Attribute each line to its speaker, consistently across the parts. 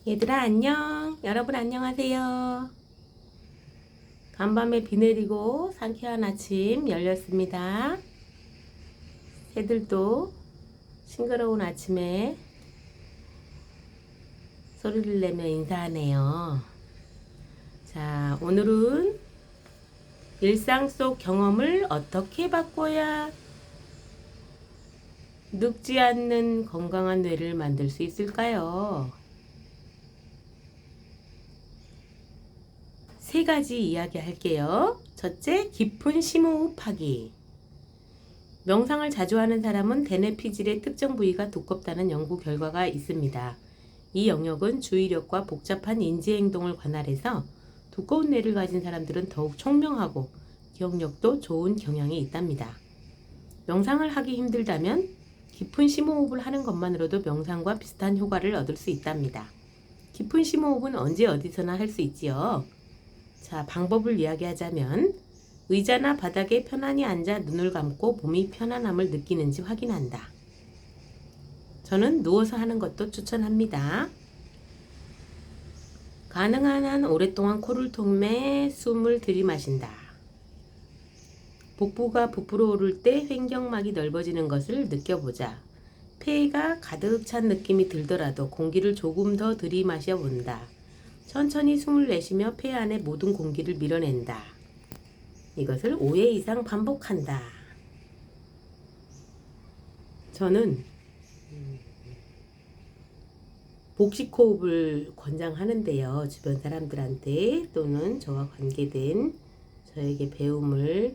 Speaker 1: 얘들아 안녕. 여러분 안녕하세요. 간밤에 비 내리고 상쾌한 아침 열렸습니다. 새들도 싱그러운 아침에 소리를 내며 인사하네요. 자, 오늘은 일상 속 경험을 어떻게 바꿔야 늙지 않는 건강한 뇌를 만들 수 있을까요? 세 가지 이야기 할게요. 첫째, 깊은 심호흡하기. 명상을 자주 하는 사람은 대뇌 피질의 특정 부위가 두껍다는 연구 결과가 있습니다. 이 영역은 주의력과 복잡한 인지행동을 관할해서 두꺼운 뇌를 가진 사람들은 더욱 총명하고 기억력도 좋은 경향이 있답니다. 명상을 하기 힘들다면 깊은 심호흡을 하는 것만으로도 명상과 비슷한 효과를 얻을 수 있답니다. 깊은 심호흡은 언제 어디서나 할 수 있지요. 자, 방법을 이야기하자면 의자나 바닥에 편안히 앉아 눈을 감고 몸이 편안함을 느끼는지 확인한다. 저는 누워서 하는 것도 추천합니다. 가능한 한 오랫동안 코를 통해 숨을 들이마신다. 복부가 부풀어 오를 때 횡격막이 넓어지는 것을 느껴보자. 폐가 가득 찬 느낌이 들더라도 공기를 조금 더 들이마셔 본다. 천천히 숨을 내쉬며 폐 안에 모든 공기를 밀어낸다. 이것을 5회 이상 반복한다. 저는 복식호흡을 권장하는데요. 주변 사람들한테 또는 저와 관계된 저에게 배움을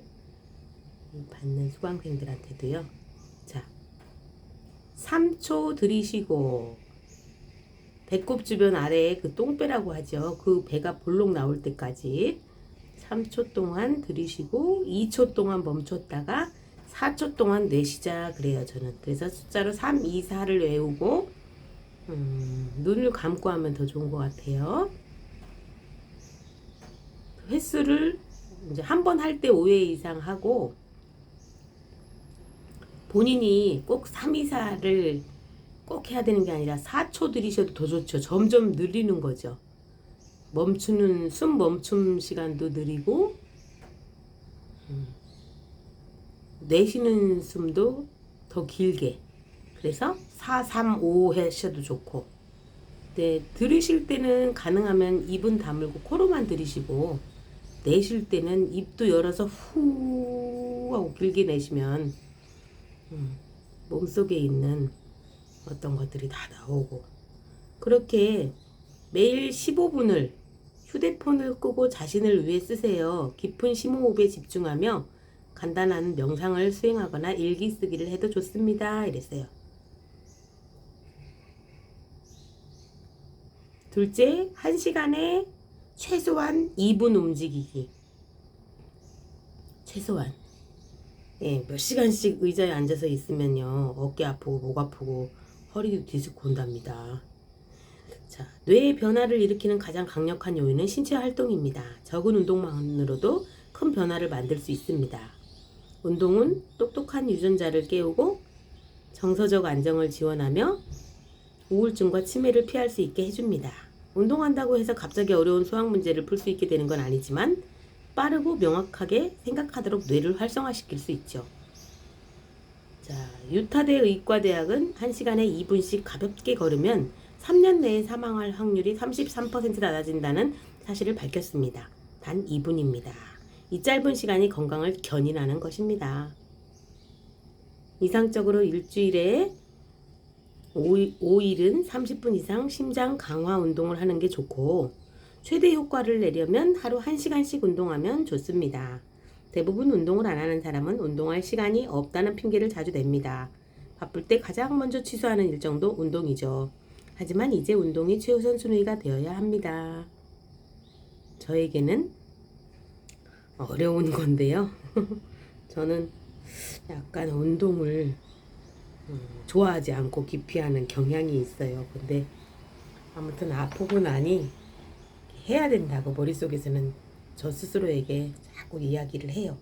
Speaker 1: 받는 수강생들한테도요. 자, 3초 들이쉬고 배꼽 주변 아래에 그 똥배라고 하죠. 그 배가 볼록 나올 때까지 3초 동안 들이쉬고 2초 동안 멈췄다가 4초 동안 내쉬자 그래요. 저는. 그래서 숫자로 3, 2, 4를 외우고 눈을 감고 하면 더 좋은 것 같아요. 횟수를 이제 한 번 할 때 5회 이상 하고 본인이 꼭 3, 2, 4를 꼭 해야 되는 게 아니라 4초 들이셔도 더 좋죠. 점점 늘리는 거죠. 멈추는 숨 멈춤 시간도 느리고 내쉬는 숨도 더 길게. 그래서 4, 3, 5 하셔도 좋고. 네, 들이쉴 때는 가능하면 입은 다물고 코로만 들이쉬고 내쉴 때는 입도 열어서 후 하고 길게 내쉬면 몸속에 있는 어떤 것들이 다 나오고. 그렇게 매일 15분을 휴대폰을 끄고 자신을 위해 쓰세요. 깊은 심호흡에 집중하며 간단한 명상을 수행하거나 일기 쓰기를 해도 좋습니다. 이랬어요. 둘째, 1시간에 최소한 2분 움직이기. 최소한. 예, 몇 시간씩 의자에 앉아서 있으면요. 어깨 아프고 목 아프고 허리도 디스크 온답니다. 자, 뇌의 변화를 일으키는 가장 강력한 요인은 신체 활동입니다. 적은 운동만으로도 큰 변화를 만들 수 있습니다. 운동은 똑똑한 유전자를 깨우고 정서적 안정을 지원하며 우울증과 치매를 피할 수 있게 해줍니다. 운동한다고 해서 갑자기 어려운 수학 문제를 풀 수 있게 되는 건 아니지만 빠르고 명확하게 생각하도록 뇌를 활성화시킬 수 있죠. 자, 유타대 의과대학은 1시간에 2분씩 가볍게 걸으면 3년 내에 사망할 확률이 33% 낮아진다는 사실을 밝혔습니다. 단 2분입니다. 이 짧은 시간이 건강을 견인하는 것입니다. 이상적으로 일주일에 5일은 30분 이상 심장 강화 운동을 하는 게 좋고 최대 효과를 내려면 하루 1시간씩 운동하면 좋습니다. 대부분 운동을 안 하는 사람은 운동할 시간이 없다는 핑계를 자주 냅니다. 바쁠 때 가장 먼저 취소하는 일정도 운동이죠. 하지만 이제 운동이 최우선 순위가 되어야 합니다. 저에게는 어려운 건데요. 저는 약간 운동을 좋아하지 않고 기피하는 경향이 있어요. 근데 아무튼 아프고 나니 해야 된다고 머릿속에서는 저 스스로에게 자꾸 이야기를 해요.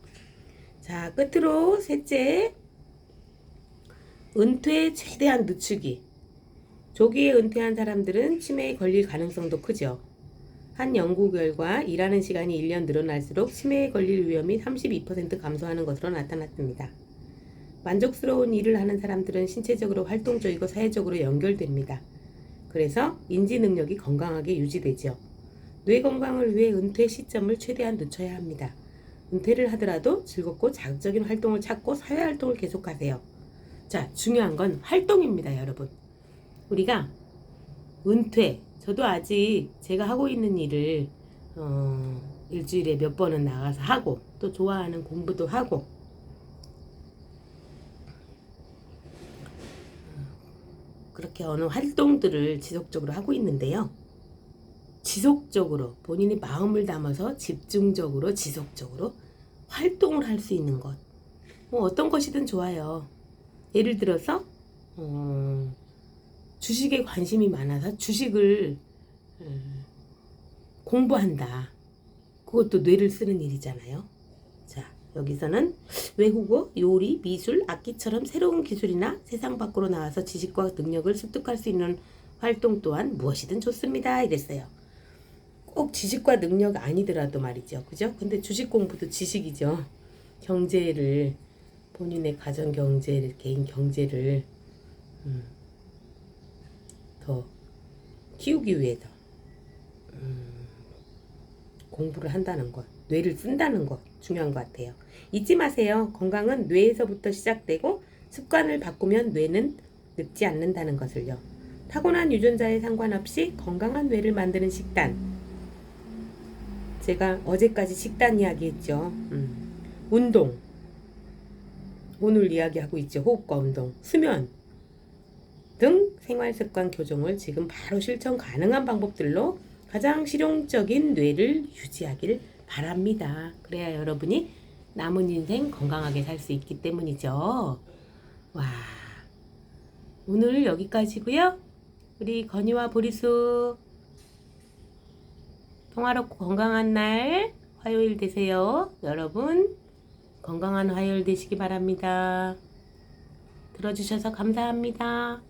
Speaker 1: 자, 끝으로 셋째, 은퇴 최대한 늦추기. 조기에 은퇴한 사람들은 치매에 걸릴 가능성도 크죠. 한 연구 결과 일하는 시간이 1년 늘어날수록 치매에 걸릴 위험이 32% 감소하는 것으로 나타났습니다. 만족스러운 일을 하는 사람들은 신체적으로 활동적이고 사회적으로 연결됩니다. 그래서 인지 능력이 건강하게 유지되죠. 뇌 건강을 위해 은퇴 시점을 최대한 늦춰야 합니다. 은퇴를 하더라도 즐겁고 자극적인 활동을 찾고 사회 활동을 계속하세요. 자, 중요한 건 활동입니다, 여러분. 우리가 은퇴, 저도 아직 제가 하고 있는 일을 일주일에 몇 번은 나가서 하고 또 좋아하는 공부도 하고 그렇게 어느 활동들을 지속적으로 하고 있는데요. 지속적으로 본인이 마음을 담아서 집중적으로 지속적으로 활동을 할 수 있는 것. 뭐 어떤 것이든 좋아요. 예를 들어서 주식에 관심이 많아서 주식을 공부한다. 그것도 뇌를 쓰는 일이잖아요. 자, 여기서는 외국어, 요리, 미술, 악기처럼 새로운 기술이나 세상 밖으로 나와서 지식과 능력을 습득할 수 있는 활동 또한 무엇이든 좋습니다. 이랬어요. 꼭 지식과 능력 아니더라도 말이죠. 그죠? 근데 주식 공부도 지식이죠. 경제를, 본인의 가정 경제를, 개인 경제를 더 키우기 위해서 공부를 한다는 것, 뇌를 쓴다는 것 중요한 것 같아요. 잊지 마세요. 건강은 뇌에서부터 시작되고 습관을 바꾸면 뇌는 늙지 않는다는 것을요. 타고난 유전자에 상관없이 건강한 뇌를 만드는 식단. 제가 어제까지 식단 이야기했죠. 운동. 오늘 이야기하고 있죠. 호흡과 운동, 수면 등 생활습관 교정을 지금 바로 실천 가능한 방법들로 가장 실용적인 뇌를 유지하길 바랍니다. 그래야 여러분이 남은 인생 건강하게 살 수 있기 때문이죠. 와, 오늘 여기까지고요. 우리 건이와 보리수 평화롭고 건강한 날 화요일 되세요. 여러분 건강한 화요일 되시기 바랍니다. 들어주셔서 감사합니다.